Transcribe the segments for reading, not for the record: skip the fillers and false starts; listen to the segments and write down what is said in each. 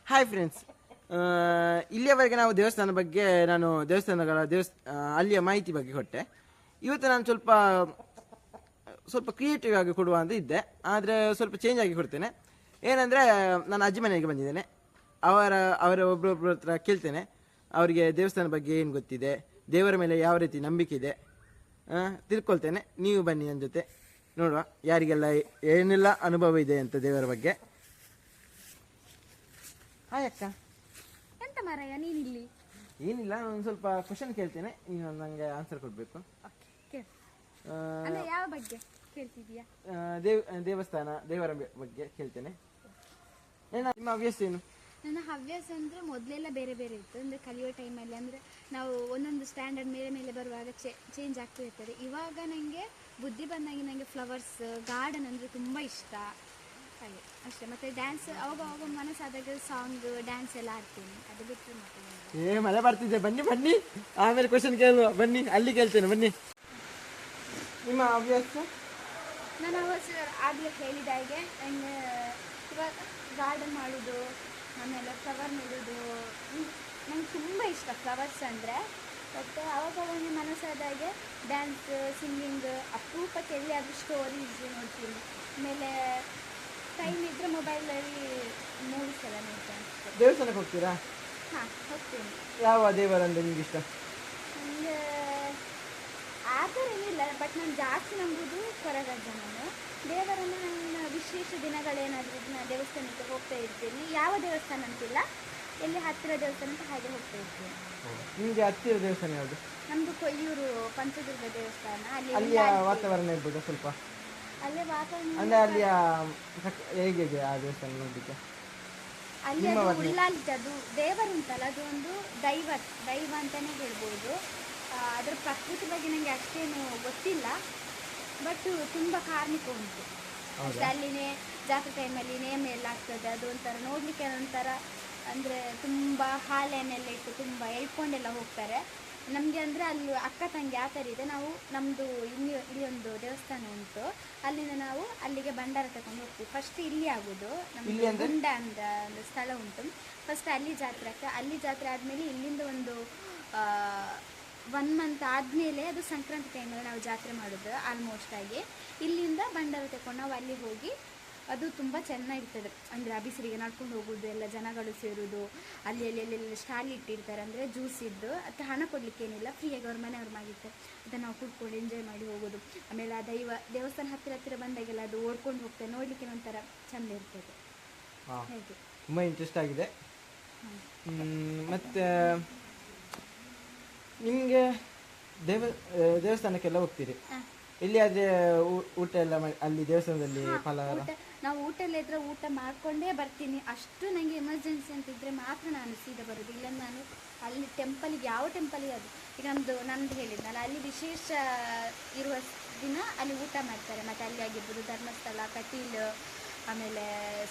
Hi friends, ಇಲ್ಲಿಯವರೆಗೆ ನಾವು ದೇವಸ್ಥಾನಗಳ ಅಲ್ಲಿಯ ಮಾಹಿತಿ ಬಗ್ಗೆ ಕೊಟ್ಟೆ. ಇವತ್ತು ನಾನು ಸ್ವಲ್ಪ ಕ್ರಿಯೇಟಿವ್ ಆಗಿ ಕೊಡುವ ಅಂತ ಇದ್ದೆ, ಆದರೆ ಸ್ವಲ್ಪ ಚೇಂಜ್ ಆಗಿ ಕೊಡ್ತೇನೆ. ಏನಂದರೆ, ನಾನು ಅಜ್ಜಿ ಮನೆಗೆ ಬಂದಿದ್ದೇನೆ. ಅವರ ಒಬ್ಬರೊಬ್ಬರ ಹತ್ರ ಕೇಳ್ತೇನೆ, ಅವರಿಗೆ ದೇವಸ್ಥಾನ ಬಗ್ಗೆ ಏನು ಗೊತ್ತಿದೆ, ದೇವರ ಮೇಲೆ ಯಾವ ರೀತಿ ನಂಬಿಕೆ ಇದೆ ತಿಳ್ಕೊಳ್ತೇನೆ. ನೀವು ಬನ್ನಿ ನನ್ನ ಜೊತೆ, ನೋಡುವ ಯಾರಿಗೆಲ್ಲ ಏನೆಲ್ಲ ಅನುಭವ ಇದೆ ಅಂತ ದೇವರ ಬಗ್ಗೆ. ಹಾಯ್ ಅಕ್ಕ. ಎಂತ ಮಾರಾಯ ನೀನಿಲ್ಲಿ? ಏನಿಲ್ಲ, ನಾನು ಸ್ವಲ್ಪ ಕ್ವಶನ್ ಕೇಳ್ತೇನೆ, ನೀನು ನನಗೆ ಆನ್ಸರ್ ಕೊಡಬೇಕು. ಯಾವ ಬಗ್ಗೆ ಕೇಳ್ತಿದೀಯಾ? ದೇವರ ಬಗ್ಗೆ ಕೇಳ್ತೇನೆ. ನಿಮ್ಮ ಹವ್ಯಾಸ ಏನು? ನನ್ನ ಹವ್ಯಾಸ ಅಂದರೆ ಮೊದಲೆಲ್ಲ ಬೇರೆ ಬೇರೆ ಇತ್ತು. ಅಂದರೆ ಕಲಿಯೋ ಟೈಮಲ್ಲಿ ಅಂದರೆ ನಾವು ಒಂದೊಂದು ಸ್ಟ್ಯಾಂಡರ್ಡ್ ಮೇಲೆ ಮೇಲೆ ಬರುವಾಗ ಚೇಂಜ್ ಆಗ್ತಾ ಇರ್ತದೆ. ಇವಾಗ ನನಗೆ ಬುದ್ಧಿ ಬಂದಾಗಿ ನನಗೆ ಫ್ಲವರ್ಸ್ ಗಾರ್ಡನ್ ಅಂದರೆ ತುಂಬ ಇಷ್ಟ. ಹಾಗೆ ಅಷ್ಟೇ. ಮತ್ತು ಡ್ಯಾನ್ಸ್ ಅವಾಗ ಮನಸ್ಸಾದಾಗ ಸಾಂಗ್ ಡ್ಯಾನ್ಸ್ ಎಲ್ಲ ಆಡ್ತೀನಿ. ಅದು ಬಿಟ್ಟರೆ ಮತ್ತೆ ಮಳೆ ಬರ್ತಿದ್ದೆ. ಬನ್ನಿ ಆಮೇಲೆ ಕ್ವಶನ್ ಕೇಳುವ. ಬನ್ನಿ, ಅಲ್ಲಿ ಕೇಳ್ತೇನೆ. ಬನ್ನಿ. ನಿಮ್ಮ ಹವ್ಯಾಸ? ನನ್ನ ಹವ್ಯಾಸ ಆಗಲೇ ಹೇಳಿದ ಹಾಗೆ ನನಗೆ ಇವಾಗ ಗಾರ್ಡನ್ ಮಾಡೋದು, ಆಮೇಲೆ ಫ್ಲವರ್ ನೆಡೋದು ನಂಗೆ ತುಂಬ ಇಷ್ಟ. ಫ್ಲವರ್ಸ್ ಅಂದರೆ ಮತ್ತು ಅವಾಗ ಒಂದು ಮನಸ್ಸಾದಾಗೆ ಡ್ಯಾನ್ಸ್, ಸಿಂಗಿಂಗ್, ಅಪರೂಪಕ್ಕೆ ಎಲ್ಲಿಯಾದರೂ ಸ್ಟೋರೀಸ್ ನೋಡ್ತೀನಿ. ಆಮೇಲೆ ಟೈಮ್ ಇದ್ದರೆ ಮೊಬೈಲಲ್ಲಿ ಮೂವೀಸ್ ಎಲ್ಲ ನೋಡ್ತೇನೆ. ದೇವಸ್ಥಾನಕ್ಕೆ ಹೋಗ್ತೀರಾ? ಹಾಂ, ಹೋಗ್ತೀನಿ. ಯಾವ ದೇವರಂದ್ರೆ ನಿಮ್ಗೆ ಇಷ್ಟ? ನನಗೆ ಆ ಥರ ಏನಿಲ್ಲ, ಬಟ್ ನಾನು ಜಾಸ್ತಿ ನಂಬುದು ಕೊರಗಜ್ಜ. ನಾನು ದೇವರನ್ನು ನನ್ನ ವಿಶೇಷ ದಿನಗಳೇನಾದರೂ ನಾನು ದೇವಸ್ಥಾನಕ್ಕೆ ಹೋಗ್ತಾ ಇರ್ತೀನಿ. ಯಾವ ದೇವಸ್ಥಾನ ಅಂತಿಲ್ಲ, ಎಲ್ಲಿ ಹತ್ತಿರ ದೇವಸ್ಥಾನ ಅಂತ ಹಾಗೆ ಹೋಗ್ತಾ ಇರ್ತೀನಿ. ನಿಮಗೆ ಹತ್ತಿರ ದೇವಸ್ಥಾನ ಯಾವುದು? ನಮ್ಮದು ಕೊಯ್ಯೂರು ಪಂಚದುರ್ಗ ದೇವಸ್ಥಾನ. ಅಲ್ಲಿಯ ವಾತಾವರಣ ಇರ್ಬೋದು ಸ್ವಲ್ಪ? ಅಲ್ಲೇ ವಾತಾವರಣ ಅಂದರೆ ಅಲ್ಲಿಯ ಹೇಗಿದೆ ಆ ದೇವಸ್ಥಾನ ನೋಡಲಿಕ್ಕೆ? ಅಲ್ಲಿ ಅದು ಉಳ್ಳಾಲಿದ್ದು ಅದು ದೇವರುಂಟಲ್ಲ, ಅದು ಒಂದು ದೈವ ಅಂತಲೇ ಹೇಳ್ಬೋದು. ಅದರ ಪ್ರಕೃತಿ ಬಗ್ಗೆ ನನಗೆ ಅಷ್ಟೇನು ಗೊತ್ತಿಲ್ಲ, ಬಟ್ ತುಂಬ ಕಾರ್ಮಿಕ ಉಂಟು. ಅಲ್ಲಿನೇ ಜಾತ್ರೆ ಟೈಮಲ್ಲಿ ನೇಮ ಎಲ್ಲ ಆಗ್ತದೆ. ಅದು ಒಂಥರ ನೋಡಲಿಕ್ಕೆ ಒಂಥರ ಅಂದರೆ ತುಂಬ ಹಾಲೆನೆಲ್ಲ ಇಟ್ಟು ತುಂಬ ಎಳ್ಕೊಂಡೆಲ್ಲ ಹೋಗ್ತಾರೆ. ನಮಗೆ ಅಂದರೆ ಅಲ್ಲಿ ಅಕ್ಕ ತಂಗಿ ಆ ಥರ ಇದೆ. ನಾವು ನಮ್ಮದು ಇಲ್ಲಿ ಒಂದು ದೇವಸ್ಥಾನ ಉಂಟು, ಅಲ್ಲಿಂದ ನಾವು ಅಲ್ಲಿಗೆ ಭಂಡಾರ ತಗೊಂಡು ಹೋಗ್ತೀವಿ. ಫಸ್ಟ್ ಇಲ್ಲಿ ಆಗೋದು ನಮಗೆ ಗುಂಡ ಅಂತ ಒಂದು ಸ್ಥಳ ಉಂಟು. ಫಸ್ಟ್ ಅಲ್ಲಿ ಜಾತ್ರೆ ಆಗ್ತದೆ. ಅಲ್ಲಿ ಜಾತ್ರೆ ಆದಮೇಲೆ ಇಲ್ಲಿಂದ ಒಂದು 1 ಮಂತ್ ಆದಮೇಲೆ ಅದು ಸಂಕ್ರಾಂತಿ ಟೈಮಲ್ಲಿ ನಾವು ಜಾತ್ರೆ ಮಾಡೋದು ಆಲ್ಮೋಸ್ಟ್ ಆಗಿ. ಇಲ್ಲಿಂದ ಭಂಡಾರ ತಗೊಂಡು ನಾವು ಅಲ್ಲಿ ಹೋಗಿ, ಅದು ತುಂಬ ಚೆನ್ನಾಗಿರ್ತದೆ. ಅಂದರೆ ಆ ಬಿಸಿಲಿಗೆ ನಡ್ಕೊಂಡು ಹೋಗೋದು, ಎಲ್ಲ ಜನಗಳು ಸೇರೋದು, ಅಲ್ಲಿ ಸ್ಟಾಲ್ ಇಟ್ಟಿರ್ತಾರೆ. ಅಂದರೆ ಜ್ಯೂಸ್ ಇದ್ದು ಅದು ಹಣ ಕೊಡಲಿಕ್ಕೇನಿಲ್ಲ, ಫ್ರೀಯಾಗಿ ಅವ್ರ ಮನೆಯವ್ರು ಮಾಡಿರ್ತಾರೆ. ಅದನ್ನು ನಾವು ಕುಡ್ಕೊಂಡು ಎಂಜಾಯ್ ಮಾಡಿ ಹೋಗೋದು. ಆಮೇಲೆ ಆ ದೇವಸ್ಥಾನ ಹತ್ತಿರ ಬಂದಾಗೆಲ್ಲ ಅದು ಓಡ್ಕೊಂಡು ಹೋಗ್ತದೆ, ನೋಡಲಿಕ್ಕೆ ಒಂಥರ ಚೆಂದ ಇರ್ತದೆ. ಹಾಗೆ ತುಂಬ ಇಂಟ್ರೆಸ್ಟ್ ಆಗಿದೆ. ಮತ್ತು ನಿಮಗೆ ದೇವಸ್ಥಾನಕ್ಕೆಲ್ಲ ಹೋಗ್ತೀರಿ, ಎಲ್ಲಿಯಾದರೆ ಊಟ ಎಲ್ಲ ಅಲ್ಲಿ ದೇವಸ್ಥಾನದಲ್ಲಿ ಫಲಹಾರ? ನಾವು ಊಟ ಎಲ್ಲ ಇದ್ರೆ ಊಟ ಮಾಡಿಕೊಂಡೇ ಬರ್ತೀನಿ. ಅಷ್ಟು ನನಗೆ ಎಮರ್ಜೆನ್ಸಿ ಅಂತಿದ್ರೆ ಮಾತ್ರ ನಾನು ಸೀದಾ ಬರೋದು. ಇಲ್ಲ ನಾನು ಅಲ್ಲಿ ಟೆಂಪಲಿಗೆ, ಯಾವ ಟೆಂಪಲಿಗೆ ಅದು ಈಗ ನಂದು ಹೇಳಿದ್ನಲ್ಲ, ಅಲ್ಲಿ ವಿಶೇಷ ಇರುವ ದಿನ ಅಲ್ಲಿ ಊಟ ಮಾಡ್ತಾರೆ. ಮತ್ತು ಅಲ್ಲಿ ಆಗಿರ್ಬೋದು ಧರ್ಮಸ್ಥಳ, ಕಟೀಲ್, ಆಮೇಲೆ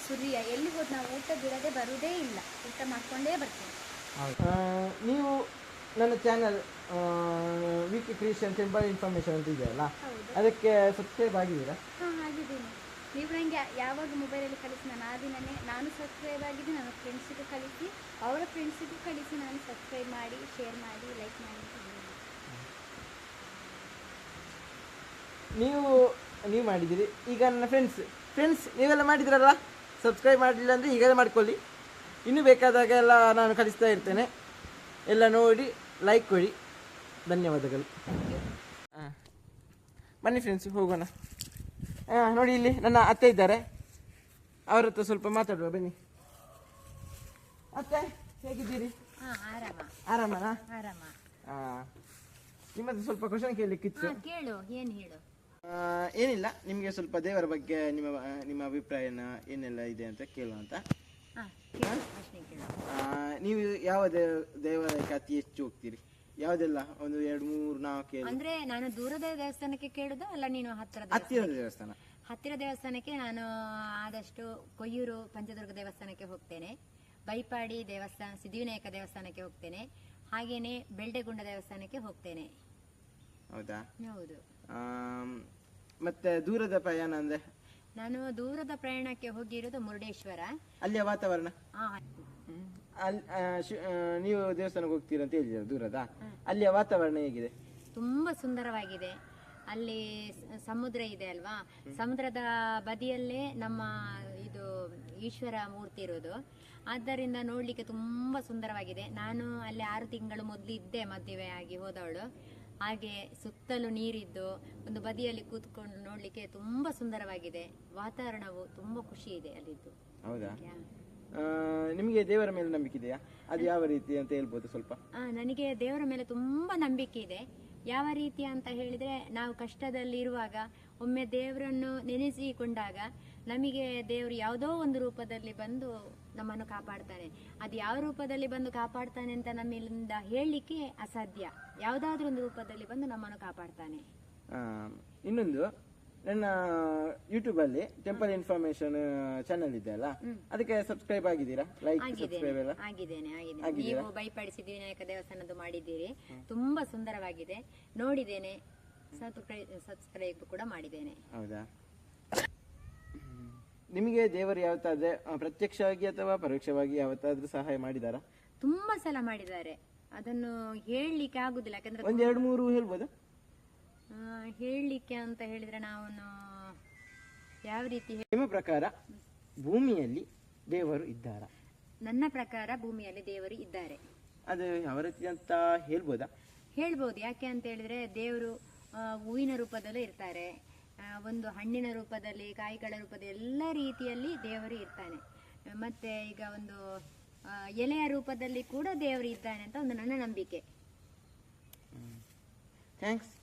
ಸುರಿಯ, ಎಲ್ಲಿ ಹೋದ್ ನಾವು ಊಟ ಬಿಡದೆ ಬರುವುದೇ ಇಲ್ಲ, ಊಟ ಮಾಡಿಕೊಂಡೇ ಬರ್ತೀನಿ. ನೀವು ನನ್ನ channel Vicky creation temple information ಅಂತ ಇದೆಯಲ್ಲ, ಅದಕ್ಕೆ ಸಬ್ಸ್ಕ್ರೈಬ್ ಆಗಿದ್ದೀರಾ? ಹಾಂ, ಆಗಿದ್ದೀನಿ. ನೀವು ನನಗೆ ಯಾವಾಗ ಮೊಬೈಲಲ್ಲಿ ಕಳಿಸಿ ನಾನು ಆ ದಿನವೇ ನಾನು ಸಬ್ಸ್ಕ್ರೈಬ್ ಆಗಿದ್ದು, ನನ್ನ ಫ್ರೆಂಡ್ಸಿಗೂ ಕಳಿಸಿ, ಅವರ ಫ್ರೆಂಡ್ಸಿಗೂ ಕಳಿಸಿ, ನಾನು ಸಬ್ಸ್ಕ್ರೈಬ್ ಮಾಡಿ, ಶೇರ್ ಮಾಡಿ, ಲೈಕ್ ಮಾಡಿ. ನೀವು ಮಾಡಿದ್ದೀರಿ. ಈಗ ನನ್ನ ಫ್ರೆಂಡ್ಸ್ ನೀವೆಲ್ಲ ಮಾಡಿದ್ರಲ್ಲ, ಸಬ್ಸ್ಕ್ರೈಬ್ ಮಾಡಲಿಲ್ಲ ಅಂದರೆ ಈಗಲೇ ಮಾಡ್ಕೊಳ್ಳಿ. ಇನ್ನೂ ಬೇಕಾದಾಗ ಎಲ್ಲ ನಾನು ಕಳಿಸ್ತಾ ಇರ್ತೇನೆ. ಎಲ್ಲ ನೋಡಿ ಲೈಕ್ ಕೊಡಿ. ಧನ್ಯವಾದಗಳು. ಬನ್ನಿ ಫ್ರೆಂಡ್ಸ್, ಹೋಗೋಣ. ನೋಡಿ, ಇಲ್ಲಿ ನನ್ನ ಅತ್ತೆ ಇದ್ದಾರೆ, ಅವ್ರ ಹತ್ರ ಸ್ವಲ್ಪ ಮಾತಾಡುವ. ಬನ್ನಿ. ಅತ್ತೆ, ಹೇಗಿದ್ದೀರಿ? ಆರಾಮನಾ? ನಿಮ್ಮದು ಸ್ವಲ್ಪ ಕ್ವಶನ್ ಕೇಳಲಿಕ್ಕಿತ್ತು. ಕೇಳು, ಏನು ಹೇಳು? ಏನಿಲ್ಲ, ನಿಮಗೆ ಸ್ವಲ್ಪ ದೇವರ ಬಗ್ಗೆ ನಿಮ್ಮ ಅಭಿಪ್ರಾಯನ ಏನೆಲ್ಲ ಇದೆ ಅಂತ ಕೇಳುವ ಅಂತ. ನೀವು ಯಾವ ದೇವಾಲಯಕ್ಕೆ ಅತಿ ಹೆಚ್ಚು ಹೋಗ್ತೀರಿ? ಯಾವುದೆಲ್ಲ? 1 2 3 4 ಅಂದ್ರೆ ನಾನು ದೂರದ ದೇವಸ್ಥಾನಕ್ಕೆ ಕೇಳುದು ಅಲ್ಲ, ನೀನು ಹತ್ತಿರದ ದೇವಸ್ಥಾನ? ಹತ್ತಿರ ದೇವಸ್ಥಾನಕ್ಕೆ ನಾನು ಆದಷ್ಟು ಕೊಯ್ಯೂರು ಪಂಚದುರ್ಗ ದೇವಸ್ಥಾನಕ್ಕೆ ಹೋಗ್ತೇನೆ, ಬೈಪಾಡಿ ದೇವಸ್ಥಾನ, ಸಿದ್ಧಿವಿನಾಯಕ ದೇವಸ್ಥಾನಕ್ಕೆ ಹೋಗ್ತೇನೆ, ಹಾಗೇನೆ ಬೆಳ್ಡೆಗುಂಡ ದೇವಸ್ಥಾನಕ್ಕೆ ಹೋಗ್ತೇನೆ. ಹೌದಾ? ಹೌದು. ಮತ್ತೆ ದೂರದ ಪ್ರಯಾಣ ಅಂದ್ರೆ? ನಾನು ದೂರದ ಪ್ರಯಾಣಕ್ಕೆ ಹೋಗಿರೋದು ಮುರುಡೇಶ್ವರ. ಅಲ್ಲಿಯ ವಾತಾವರಣ? ನೀವು ದೇವಸ್ಥಾನಕ್ಕೆ ಹೋಗ್ತೀರಾ ಅಂತ ಹೇಳಿದ್ರೆ ದೂರದ, ಅಲ್ಲಿಯ ವಾತಾವರಣ ಹೇಗಿದೆ? ತುಂಬಾ ಸುಂದರವಾಗಿದೆ. ಅಲ್ಲಿ ಸಮುದ್ರ ಇದೆ ಅಲ್ವಾ, ಸಮುದ್ರದ ಬದಿಯಲ್ಲೇ ನಮ್ಮ ಇದು ಈಶ್ವರ ಮೂರ್ತಿ ಇರೋದು. ಆದ್ದರಿಂದ ನೋಡ್ಲಿಕ್ಕೆ ತುಂಬಾ ಸುಂದರವಾಗಿದೆ. ನಾನು ಅಲ್ಲಿ 6 ತಿಂಗಳು ಮೊದಲು ಇದ್ದೆ, ಮದುವೆ ಆಗಿ ಹೋದವಳು. ಹಾಗೆ ಸುತ್ತಲೂ ನೀರಿದ್ದು ಒಂದು ಬದಿಯಲ್ಲಿ ಕೂತ್ಕೊಂಡು ನೋಡ್ಲಿಕ್ಕೆ ತುಂಬಾ ಸುಂದರವಾಗಿದೆ. ವಾತಾವರಣವು ತುಂಬಾ ಖುಷಿ ಇದೆ ಅಲ್ಲಿದ್ದು. ಹೌದಾ? ನಿಮಗೆ ದೇವರ ಮೇಲೆ ನಂಬಿಕೆ ಇದೆಯಾ? ಅದು ಯಾವ ರೀತಿ ಅಂತ ಹೇಳ್ಬೋದು ಸ್ವಲ್ಪ? ನನಗೆ ದೇವರ ಮೇಲೆ ತುಂಬಾ ನಂಬಿಕೆ ಇದೆ. ಯಾವ ರೀತಿ ಅಂತ ಹೇಳಿದ್ರೆ, ನಾವು ಕಷ್ಟದಲ್ಲಿ ಇರುವಾಗ ಒಮ್ಮೆ ದೇವರನ್ನು ನೆನೆಸಿಕೊಂಡಾಗ ನಮಗೆ ದೇವರು ಯಾವುದೋ ಒಂದು ರೂಪದಲ್ಲಿ ಬಂದು ನಮ್ಮನ್ನು ಕಾಪಾಡ್ತಾನೆ. ಅದು ಯಾವ ರೂಪದಲ್ಲಿ ಬಂದು ಕಾಪಾಡ್ತಾನೆ ಅಂತ ನಮ್ಮಿಂದ ಹೇಳಲಿಕ್ಕೆ ಅಸಾಧ್ಯ. ಯಾವುದಾದ್ರೂ ಒಂದು ರೂಪದಲ್ಲಿ ಬಂದು ನಮ್ಮನ್ನು ಕಾಪಾಡ್ತಾನೆ. ಇನ್ನೊಂದು, ನನ್ನ ಯೂಟ್ಯೂಬ್ ಅಲ್ಲಿ ಟೆಂಪಲ್ ಇನ್ಫಾರ್ಮೇಶನ್ ಚಾನೆಲ್ ಇದೆ ಅಲ್ಲ, ಅದಕ್ಕೆ ಸಬ್ಸ್ಕ್ರೈಬ್ ಆಗಿದ್ದೀರಾ? ಲೈಕ್ ಸಬ್ಸ್ಕ್ರೈಬ್ ಎಲ್ಲ ಆಗಿದ್ದೇನೆ. ನೀವು ಬೈಪಾಡಿ ಸಿದ್ಧಿವಿನಾಯಕ ದೇವಸ್ಥಾನದ್ದು ಮಾಡಿದ್ದೀರಿ, ತುಂಬಾ ಸುಂದರವಾಗಿದೆ. ನೋಡಿದ್ದೇನೆ, ಸಬ್ಸ್ಕ್ರೈಬ್ ಕೂಡ ಮಾಡಿದ್ದೇನೆ. ಹೌದಾ? ನಿಮಗೆ ದೇವರು ಯಾವತ್ತಾದ್ರೆ ಪ್ರತ್ಯಕ್ಷವಾಗಿ ಅಥವಾ ಪರೋಕ್ಷವಾಗಿ ಯಾವತ್ತಾದ್ರೂ ಸಹಾಯ ಮಾಡಿದಾರಾ? ತುಂಬಾ ಸಲ ಮಾಡಿದ್ದಾರೆ. ಅದನ್ನು ಹೇಳಲಿಕ್ಕೆ ಆಗುದಿಲ್ಲ, ಯಾಕಂದ್ರೆ ಒಂದ್ 2-3 ಹೇಳ್ಬೋದಾ? ಹೇಳಲಿಕ್ಕೆ ಅಂತ ಹೇಳಿದ್ರೆ ನಾವು ಯಾವ ರೀತಿ ನಿಮ್ಮ ಪ್ರಕಾರ ಭೂಮಿಯಲ್ಲಿ ದೇವರು ಇದ್ದಾರಾ? ನನ್ನ ಪ್ರಕಾರ ಭೂಮಿಯಲ್ಲಿ ದೇವರು ಇದ್ದಾರೆ. ಅದು ಯಾವ ರೀತಿ ಅಂತ ಹೇಳ್ಬೋದಾ? ಹೇಳ್ಬೋದು. ಯಾಕೆ ಅಂತ ಹೇಳಿದ್ರೆ, ದೇವರು ಹೂವಿನ ರೂಪದಲ್ಲೂ ಇರ್ತಾರೆ, ಒಂದು ಹಣ್ಣಿನ ರೂಪದಲ್ಲಿ, ಕಾಯಿಗಳ ರೂಪದಲ್ಲಿ, ಎಲ್ಲ ರೀತಿಯಲ್ಲಿ ದೇವರು ಇರ್ತಾನೆ. ಮತ್ತೆ ಈಗ ಒಂದು ಎಲೆಯ ರೂಪದಲ್ಲಿ ಕೂಡ ದೇವರು ಇದ್ದಾನೆ ಅಂತ ಒಂದು ನನ್ನ ನಂಬಿಕೆ. ಥ್ಯಾಂಕ್ಸ್.